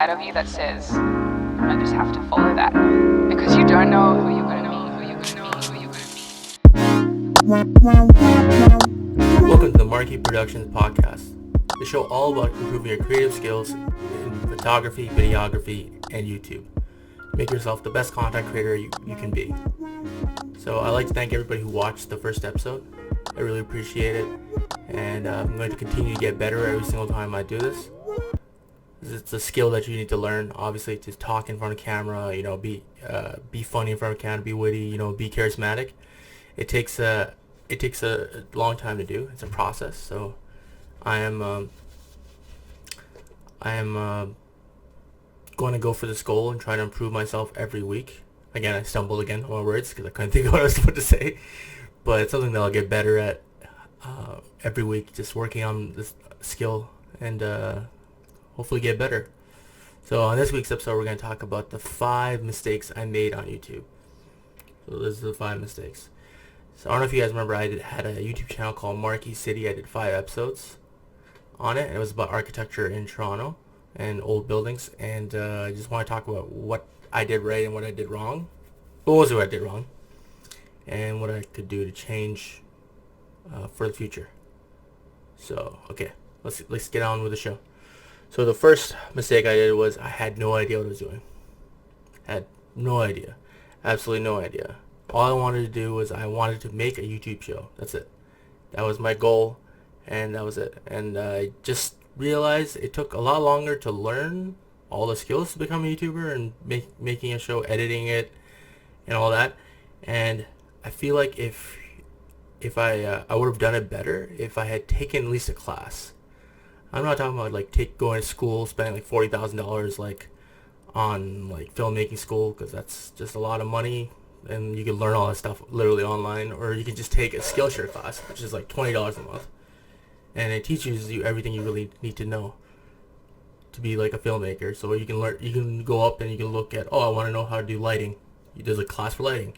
Out of you that says, I just have to follow that, because you don't know who you're going to be. Welcome to the Marquee-Production Podcast, the show all about improving your creative skills in photography, videography, and YouTube. Make yourself the best content creator you can be. So I'd like to thank everybody who watched the first episode. I really appreciate it, and I'm going to continue to get better every single time I do this. It's a skill that you need to learn, obviously, to talk in front of camera, be funny in front of camera, be witty, be charismatic. It takes a long time to do. It's a process. So I am going to go for this goal and try to improve myself every week. Again, I stumbled again on my words because I couldn't think of what I was supposed to say, but it's something that I'll get better at every week, just working on this skill and hopefully get better. So on this week's episode, we're going to talk about the 5 mistakes I made on YouTube. So this is the 5 mistakes. So I don't know if you guys remember, I had a YouTube channel called Marquee City. I did 5 episodes on it. It was about architecture in Toronto and old buildings. And I just want to talk about what I did right and what I did wrong. What I did wrong. And what I could do to change for the future. So, okay. Let's get on with the show. So the first mistake I did was I had no idea what I was doing. Had no idea. Absolutely no idea. All I wanted to do was I wanted to make a YouTube show. That's it. That was my goal, and that was it. And I just realized it took a lot longer to learn all the skills to become a YouTuber and making a show, editing it, and all that. And I feel like if I would have done it better if I had taken at least a class. I'm not talking about going to school, spending $40,000 on filmmaking school, because that's just a lot of money, and you can learn all that stuff literally online, or you can just take a Skillshare class, which is $20 a month, and it teaches you everything you really need to know to be a filmmaker. So you can go up and you can look at, I want to know how to do lighting. There's a class for lighting.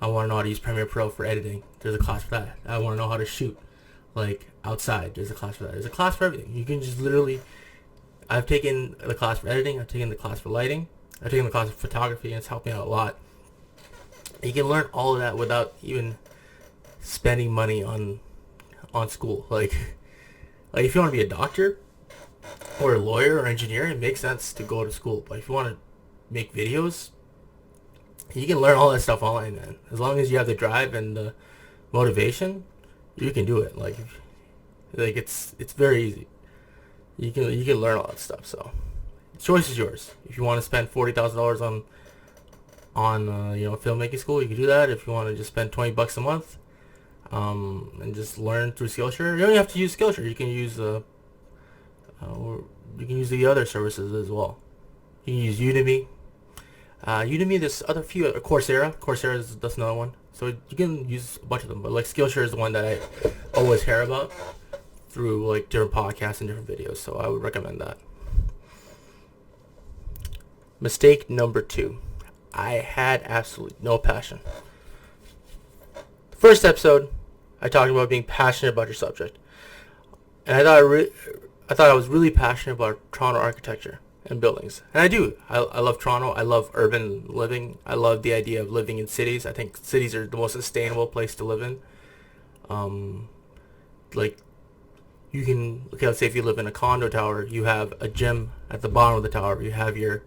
I want to know how to use Premiere Pro for editing. There's a class for that. I want to know how to shoot outside. There's a class for that. There's a class for everything. You can just literally, I've taken the class for editing, I've taken the class for lighting, I've taken the class for photography, and it's helped me out a lot. You can learn all of that without even spending money on school. If you want to be a doctor or a lawyer or engineer, it makes sense to go to school. But if you want to make videos, you can learn all that stuff online, man. As long as you have the drive and the motivation, you can do it. It's very easy. You can learn all that stuff. So the choice is yours. If you want to spend $40,000 on filmmaking school, you can do that. If you want to just spend $20 a month and just learn through Skillshare, you don't have to use Skillshare. You can use the other services as well. You can use Udemy. There's Coursera. That's another one. So you can use a bunch of them, but Skillshare is the one that I always hear about through different podcasts and different videos. So I would recommend that. Mistake number 2. I had absolutely no passion. The first episode, I talked about being passionate about your subject, and I thought I was really passionate about Toronto architecture and buildings. And I do. I love Toronto. I love urban living. I love the idea of living in cities. I think cities are the most sustainable place to live in. Let's say if you live in a condo tower, you have a gym at the bottom of the tower. You have your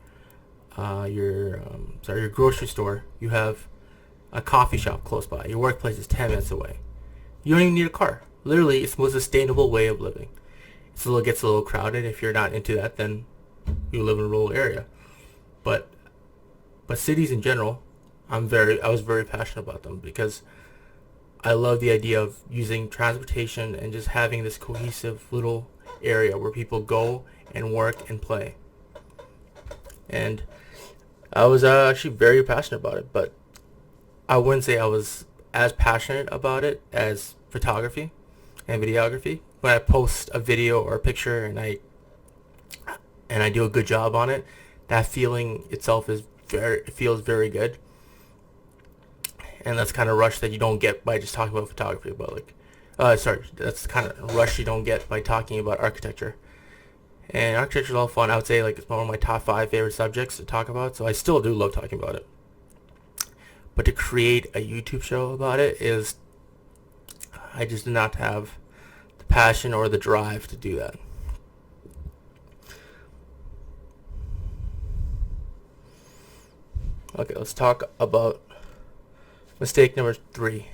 grocery store. You have a coffee shop close by. Your workplace is 10 minutes away. You don't even need a car. Literally, it's the most sustainable way of living. It gets a little crowded. If you're not into that, then you live in a rural area. But cities in general, I was very passionate about them because I love the idea of using transportation and just having this cohesive little area where people go and work and play. And I was actually very passionate about it, but I wouldn't say I was as passionate about it as photography and videography. When I post a video or a picture and I do a good job on it, that feeling itself feels very good. And that's kind of rush that you don't get by just talking about photography. That's the kind of rush you don't get by talking about architecture And architecture is all fun. I would say like it's one of my top 5 favorite subjects to talk about. So I still do love talking about it. But to create a YouTube show about it is, I just do not have the passion or the drive to do that. Okay, let's talk about mistake number 3.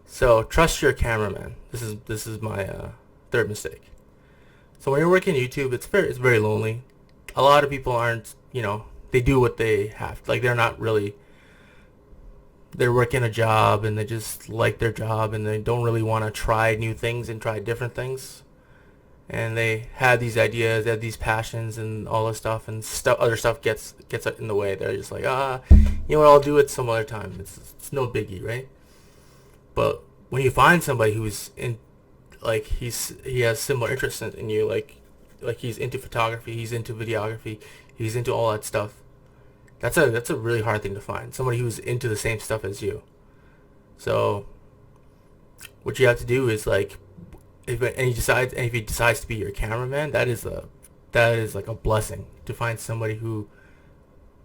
So trust your cameraman. This is my third mistake. So when you're working YouTube, it's very lonely. A lot of people aren't, they do what they have. Like they're working a job and they just like their job and they don't really want to try new things and try different things. And they have these ideas, they have these passions and all this stuff, and other stuff gets in the way. They're just like, what, I'll do it some other time. It's no biggie, right? But when you find somebody who's in, like he has similar interests in you, like he's into photography, he's into videography, he's into all that stuff. That's a really hard thing to find. Somebody who's into the same stuff as you. So what you have to do is like, if he decides to be your cameraman, that is like a blessing, to find somebody who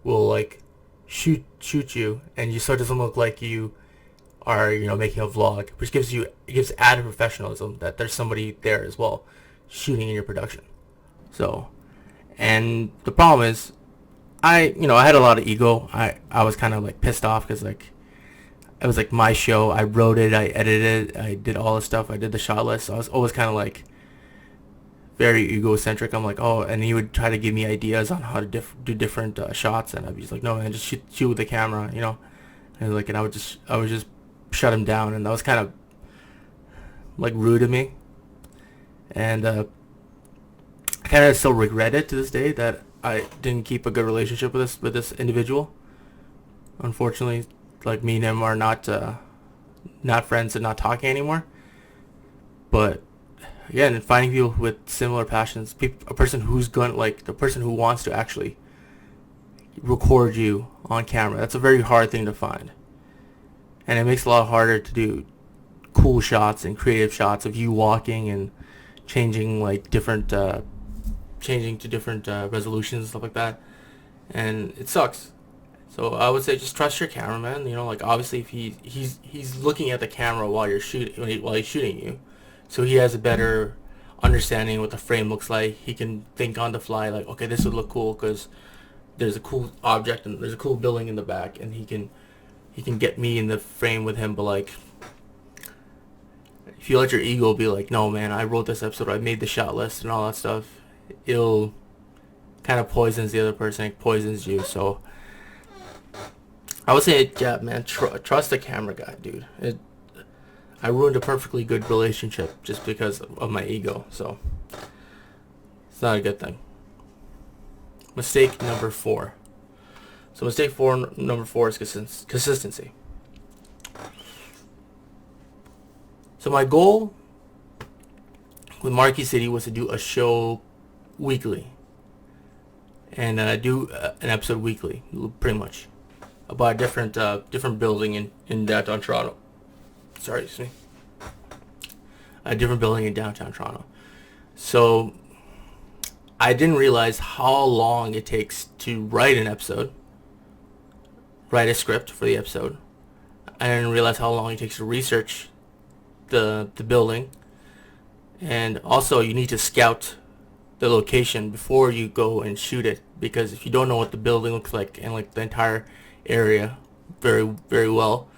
will like shoot you, and so it doesn't look like you are making a vlog, which gives added professionalism that there's somebody there as well shooting in your production. So, and the problem is, I had a lot of ego. I was kind of like pissed off because like it was like my show. I wrote it, I edited it, I did all the stuff, I did the shot list. So I was always kind of like very egocentric. I'm like, oh, and he would try to give me ideas on how to do different shots, and I'd be like, no man, just shoot with the camera, and like, and I would just shut him down, and that was kind of like rude of me. And I kind of still regret it to this day that I didn't keep a good relationship with this individual. Unfortunately, like, me and him are not friends and not talking anymore. But again, finding people with similar passions, a person who's the person who wants to actually record you on camera, that's a very hard thing to find. And it makes it a lot harder to do cool shots and creative shots of you walking and changing to different resolutions and stuff like that. And it sucks. So I would say just trust your cameraman. Like, obviously if he's looking at the camera while he's shooting you, so he has a better understanding what the frame looks like. He can think on the fly, like, okay, this would look cool because there's a cool object and there's a cool building in the back, and he can get me in the frame with him. But like, if you let your ego be like, no man, I wrote this episode, I made the shot list and all that stuff, it'll kind of poisons the other person, it poisons you. So I would say, yeah, man, trust the camera guy, dude. I ruined a perfectly good relationship just because of my ego, so it's not a good thing. Mistake number 4. So number 4 is consistency. So my goal with Marquee City was to do a show weekly, and do an episode weekly, pretty much, about a different building in downtown Toronto. Sorry, excuse me. A different building in downtown Toronto. So I didn't realize how long it takes to write an episode, write a script for the episode. I didn't realize how long it takes to research the building, and also you need to scout the location before you go and shoot it, because if you don't know what the building looks like and like the entire area very, very well,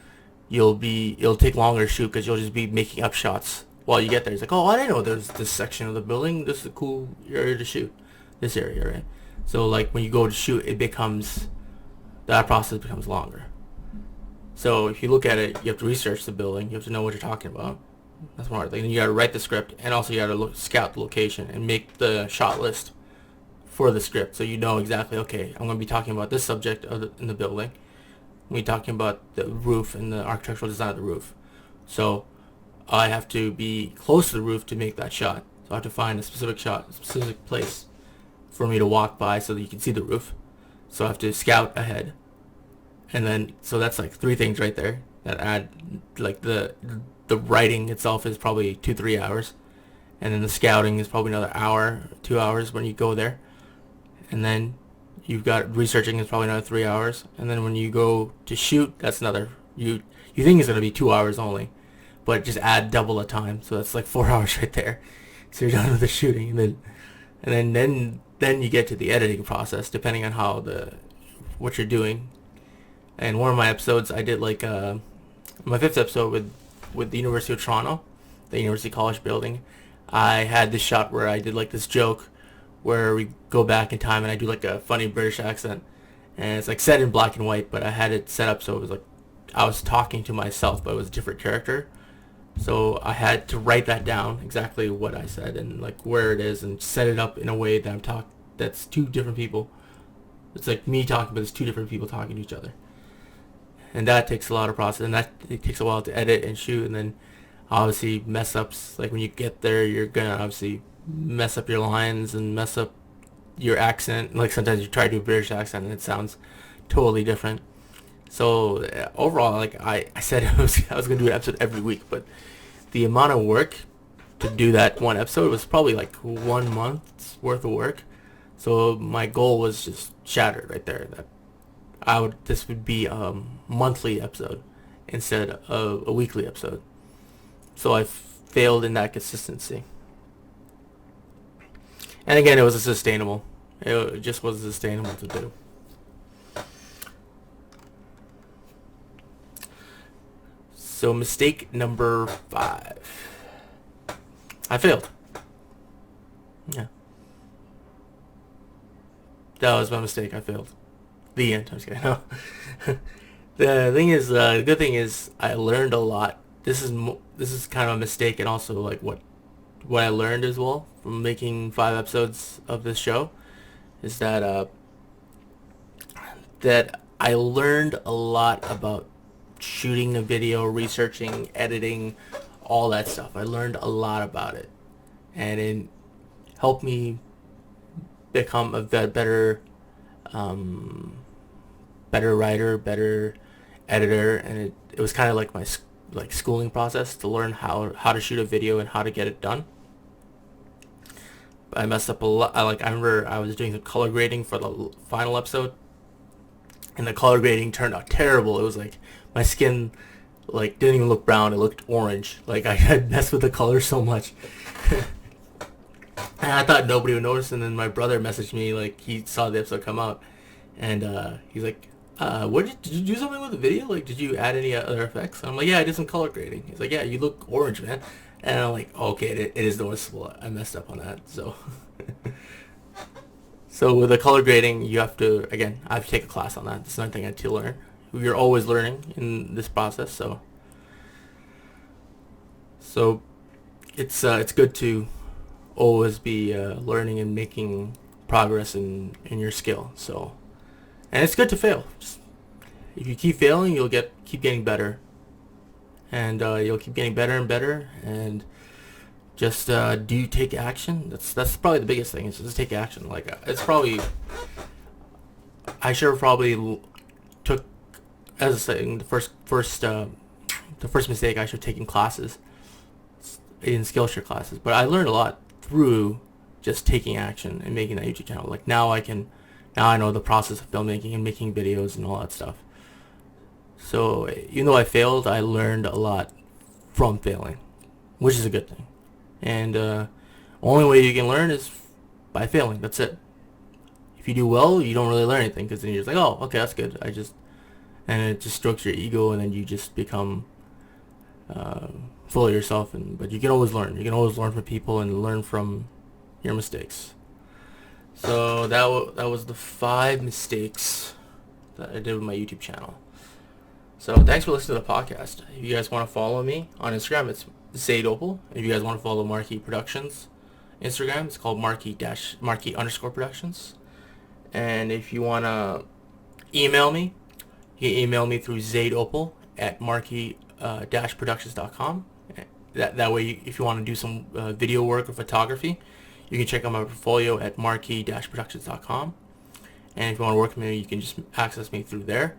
it'll take longer to shoot because you'll just be making up shots while you get there. It's like, oh, I didn't know there's this section of the building, this is a cool area to shoot, this area, right? So like when you go to shoot, that process becomes longer. So if you look at it, you have to research the building, you have to know what you're talking about. That's one hard thing. And you got to write the script, and also you got to scout the location and make the shot list for the script, so you know exactly, okay, I'm going to be talking about this subject in the building. We're talking about the roof and the architectural design of the roof. So I have to be close to the roof to make that shot. So I have to find a specific shot, a specific place for me to walk by so that you can see the roof. So I have to scout ahead. And then, so that's like 3 things right there that add, like, the writing itself is probably 2-3 hours. and then the scouting is probably another hour, 2 hours when you go there, and then you've got researching is probably another 3 hours, and then when you go to shoot, that's another, you think it's going to be 2 hours only, but just add double the time, so that's like 4 hours right there. So you're done with the shooting, and then you get to the editing process, depending on what you're doing. And one of my episodes, I did like my 5th episode with the University of Toronto, the University College building. I had this shot where I did like this joke where we go back in time and I do like a funny British accent, and it's like set in black and white, but I had it set up so it was like I was talking to myself, but it was a different character. So I had to write that down, exactly what I said and like where it is, and set it up in a way that that's two different people. It's like me talking, but it's two different people talking to each other. And that takes a lot of process, and it takes a while to edit and shoot, and then obviously mess ups. Like when you get there, you're gonna obviously mess up your lines and mess up your accent. Like sometimes you try to do a British accent and it sounds totally different. So overall, like I said, I was gonna do an episode every week, but the amount of work to do that one episode was probably like 1 month's worth of work. So my goal was just shattered right there. That this would be a monthly episode instead of a weekly episode. So I failed in that consistency. And again, it was sustainable. It just wasn't sustainable to do. So mistake number 5. I failed. Yeah. That was my mistake. I failed. The end. I'm just kidding. No. The good thing is I learned a lot. This is kind of a mistake, and also like what I learned as well from making 5 episodes of this show is that I learned a lot about shooting a video, researching, editing, all that stuff. I learned a lot about it, and it helped me become a better writer, better editor, and it was kind of like my schooling process to learn how to shoot a video and how to get it done. But I messed up a lot. I remember I was doing some color grading for the final episode, and the color grading turned out terrible. It was like my skin like didn't even look brown, it looked orange. Like I had messed with the color so much. And I thought nobody would notice, and then my brother messaged me, like he saw the episode come out, and he's like, did you do something with the video? Like, did you add any other effects? And I'm like, yeah, I did some color grading. He's like, yeah, you look orange, man. And I'm like, okay, it is noticeable. I messed up on that. So, so with the color grading, I have to take a class on that. It's another thing I had to learn. You're always learning in this process, so it's good to always be learning and making progress in your skill. So, and it's good to fail. If you keep failing, you'll keep getting better, and you'll keep getting better and better. And just do take action. That's probably the biggest thing. Is just take action. Like it's probably I should have probably took, as I was saying, the first mistake, I should have taken classes in Skillshare classes. But I learned a lot through just taking action and making that YouTube channel. Like now I know the process of filmmaking and making videos and all that stuff. So even though I failed, I learned a lot from failing, which is a good thing. And only way you can learn is by failing. That's it. If you do well, you don't really learn anything, because then you're just like, oh, okay, that's good. And it just strokes your ego, and then you just become full of yourself. But you can always learn. You can always learn from people and learn from your mistakes. So that was the 5 mistakes that I did with my YouTube channel. So thanks for listening to the podcast. If you guys want to follow me on Instagram, it's Zaid Opal. If you guys want to follow Marquee Productions Instagram, it's called Marquee_Productions. And if you want to email me, you can email me through zaidopal@marquee-productions.com. That way, if you want to do some video work or photography, you can check out my portfolio at marquee-productions.com. And if you want to work with me, you can just access me through there.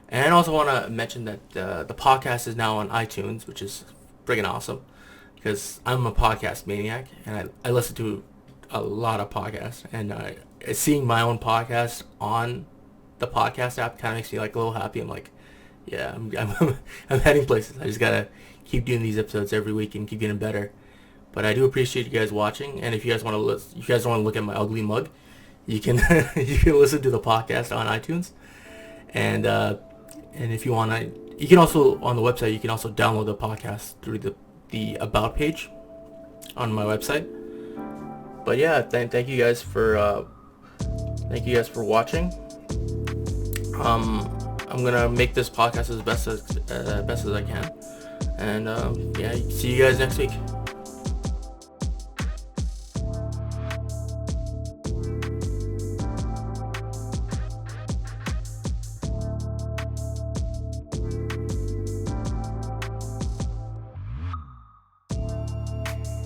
And I also want to mention that the podcast is now on iTunes, which is friggin' awesome, because I'm a podcast maniac, and I listen to a lot of podcasts, and seeing my own podcast on the podcast app kind of makes me like a little happy. I'm like, yeah, I'm heading places. I just gotta keep doing these episodes every week and keep getting better. But I do appreciate you guys watching, and if you guys want to look at my ugly mug, you can you can listen to the podcast on iTunes, and if you want to, you can also on the website you can also download the podcast through the about page on my website. But yeah, thank you guys for watching. I'm gonna make this podcast as best as I can, and yeah, see you guys next week.